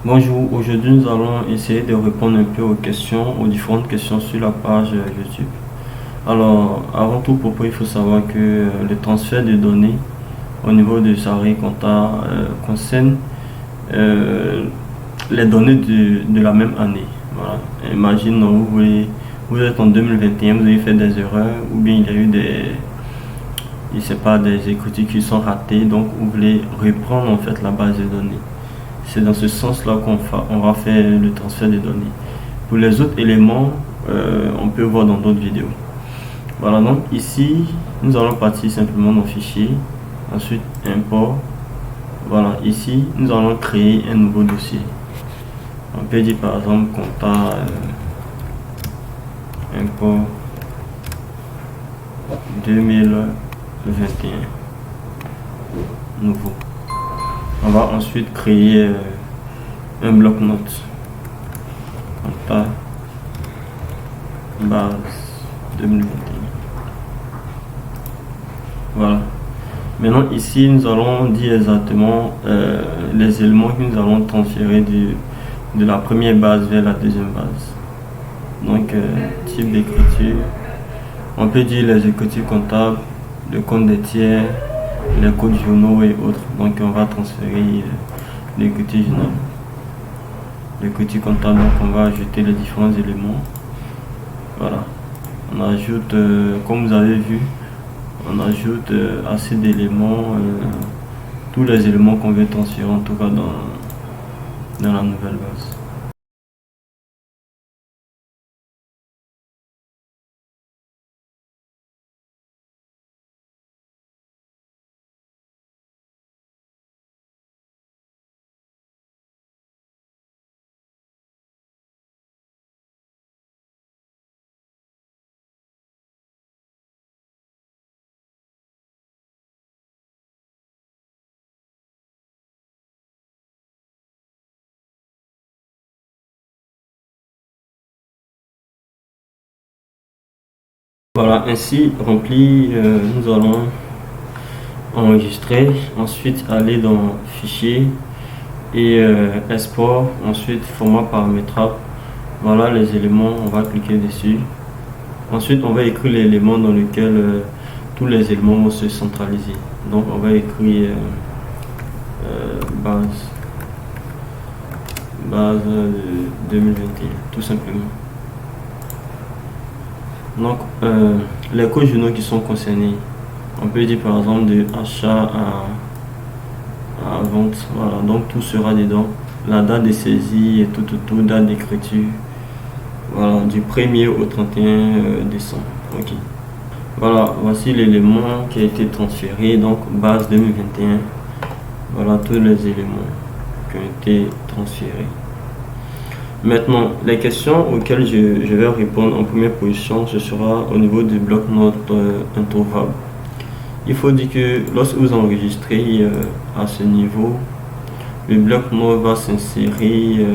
Bonjour, aujourd'hui nous allons essayer de répondre un peu aux questions, aux différentes questions sur la page YouTube. Alors, avant tout propos, il faut savoir que le transfert de données au niveau de Salary Compta concerne euh, les données de la même année. Voilà. Imagine, vous êtes en 2021, vous avez fait des erreurs, ou bien il y a eu je sais pas, des écritures qui sont ratées, donc vous voulez reprendre en fait la base de données. C'est dans ce sens-là on va faire le transfert des données. Pour les autres éléments, on peut voir dans d'autres vidéos. Voilà, donc ici, nous allons partir simplement dans Fichier, ensuite Import. Voilà, ici, nous allons créer un nouveau dossier. On peut dire par exemple Compta Import 2021. Nouveau. On va ensuite créer un bloc-notes. Compta base 2021. Voilà. Maintenant ici nous allons dire exactement les éléments que nous allons transférer de la première base vers la deuxième base. Donc type d'écriture. On peut dire les écritures comptables, le compte des tiers, les codes journaux et autres. Donc on va transférer l'écriture journal. L'écriture comptable, donc on va ajouter les différents éléments. Voilà. On ajoute, comme vous avez vu, on ajoute assez d'éléments, tous les éléments qu'on veut transférer en tout cas dans la nouvelle base. Voilà, ainsi rempli, nous allons enregistrer, ensuite aller dans Fichier et Export, ensuite format paramétrable. Voilà les éléments, on va cliquer dessus. Ensuite, on va écrire l'élément dans lequel tous les éléments vont se centraliser. Donc, on va écrire base 2021, tout simplement. Donc, les codes journaux qui sont concernés, on peut dire par exemple de achat à vente. Voilà, donc tout sera dedans. La date de saisie et tout, date d'écriture. Voilà, du 1er au 31 décembre. Ok. Voilà, voici l'élément qui a été transféré, donc base 2021. Voilà tous les éléments qui ont été transférés. Maintenant, les questions auxquelles je vais répondre en première position, ce sera au niveau du bloc-notes introuvable. Il faut dire que lorsque vous enregistrez à ce niveau, le bloc-notes va s'insérer,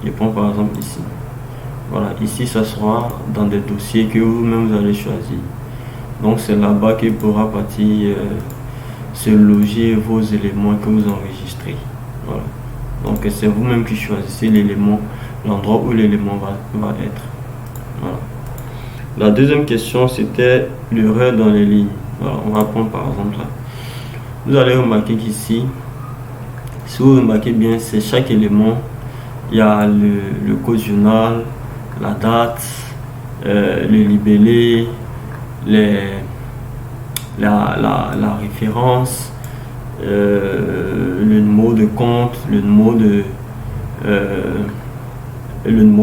je prends par exemple ici. Voilà, ici ça sera dans des dossiers que vous-même vous allez choisir. Donc c'est là-bas qu'il pourra partir se loger vos éléments que vous enregistrez. Voilà. Donc c'est vous-même qui choisissez l'élément, l'endroit où l'élément va être. Voilà. La deuxième question c'était l'erreur dans les lignes. Voilà, on va prendre par exemple là. Vous allez remarquer qu'ici, si vous remarquez bien, c'est chaque élément. Il y a le code journal, la date, le libellé, la référence, le numéro de compte, le numéro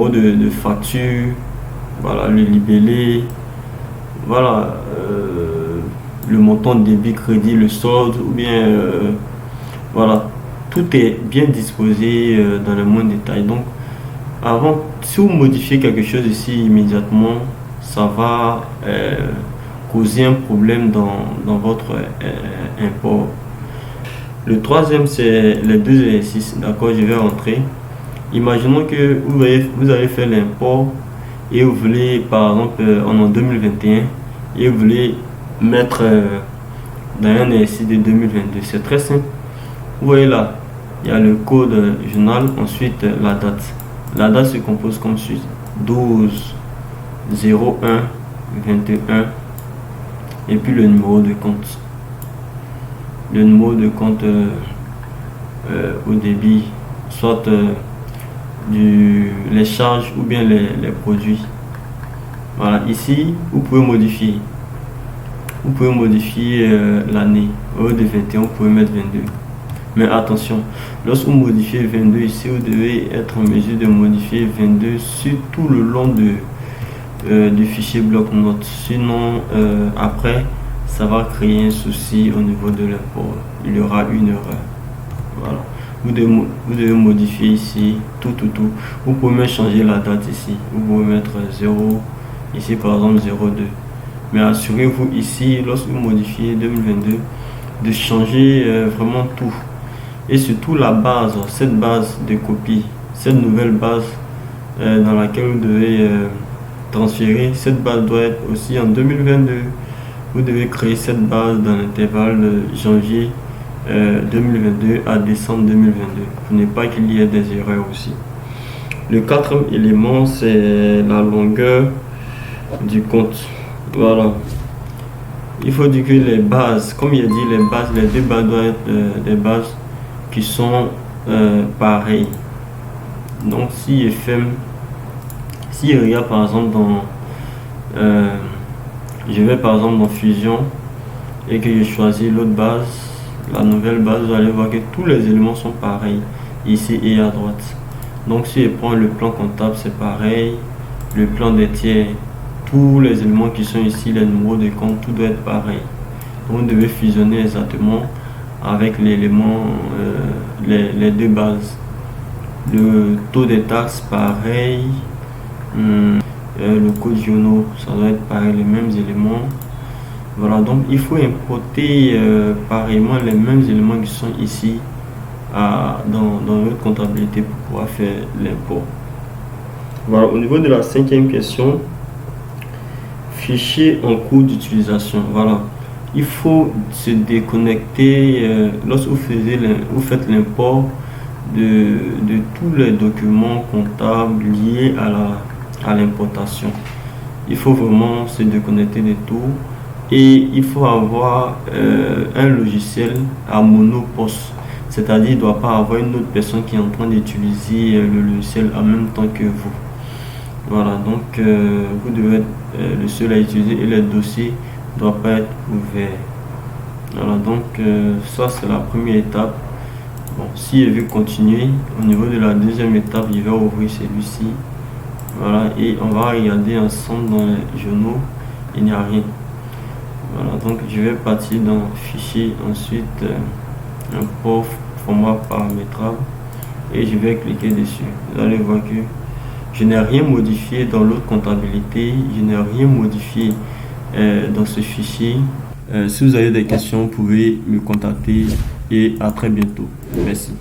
de facture, voilà, le libellé, voilà, le montant de débit, crédit, le solde, ou bien, voilà, tout est bien disposé dans le moindre détail. Donc, avant, si vous modifiez quelque chose ici immédiatement, ça va causer un problème dans votre import. Le troisième, c'est les deux exercices. D'accord, je vais rentrer. Imaginons que vous allez faire l'import et vous voulez, par exemple, en 2021, et vous voulez mettre dans un exercice de 2022. C'est très simple. Vous voyez là, Il y a le code journal, ensuite la date. La date se compose comme suit: 12 01 21 et puis le numéro de compte. Le numéro de compte au débit, soit les charges ou bien les produits. Voilà, ici vous pouvez modifier. Vous pouvez modifier l'année. Au lieu de 21, vous pouvez mettre 22. Mais attention, lorsque vous modifiez 22 ici, vous devez être en mesure de modifier 22 sur tout le long du fichier bloc-notes. Sinon, après, ça va créer un souci au niveau de l'import. Il y aura une erreur. Voilà. Vous devez modifier ici tout. Vous pouvez même changer la date ici. Vous pouvez mettre 0, ici par exemple 02. Mais assurez-vous ici, lorsque vous modifiez 2022, de changer vraiment tout. Et surtout la base, cette base de copie, cette nouvelle base dans laquelle vous devez transférer, cette base doit être aussi en 2022. Vous devez créer cette base dans l'intervalle de janvier 2022 à décembre 2022 pour ne pas qu'il y ait des erreurs aussi. Le quatrième élément, c'est la longueur du compte. Voilà. Il faut dire que les bases, comme il a dit, les deux bases doivent être des bases qui sont pareilles. Donc si il regarde par exemple dans je vais par exemple dans Fusion et que je choisis l'autre base, la nouvelle base, vous allez voir que tous les éléments sont pareils ici et à droite. Donc si je prends le plan comptable, c'est pareil, le plan des tiers, tous les éléments qui sont ici, les numéros de compte, tout doit être pareil. Donc vous devez fusionner exactement avec l'élément, les deux bases. Le taux des taxes, pareil. Le code journaux, ça doit être pareil, les mêmes éléments. Voilà, donc il faut importer pareillement les mêmes éléments qui sont ici dans votre comptabilité pour pouvoir faire l'import. Voilà, au niveau de la cinquième question, fichier en cours d'utilisation. Voilà, il faut se déconnecter lorsque vous faites l'import de tous les documents comptables liés à l'importation. Il faut vraiment se déconnecter de tout et il faut avoir un logiciel à monoposte, c'est-à-dire il ne doit pas avoir une autre personne qui est en train d'utiliser le logiciel en même temps que vous. Voilà, donc vous devez être le seul à utiliser et les dossiers ne doivent pas être ouverts. Voilà, donc ça c'est la première étape. Bon, si je veux continuer, au niveau de la deuxième étape, je vais ouvrir celui-ci. Voilà, et on va regarder ensemble dans les journaux, il n'y a rien. Voilà, donc je vais partir dans fichier, ensuite import format paramétrable et je vais cliquer dessus. Vous allez voir que je n'ai rien modifié dans l'autre comptabilité, je n'ai rien modifié dans ce fichier. Si vous avez des questions, vous pouvez me contacter et à très bientôt. Merci.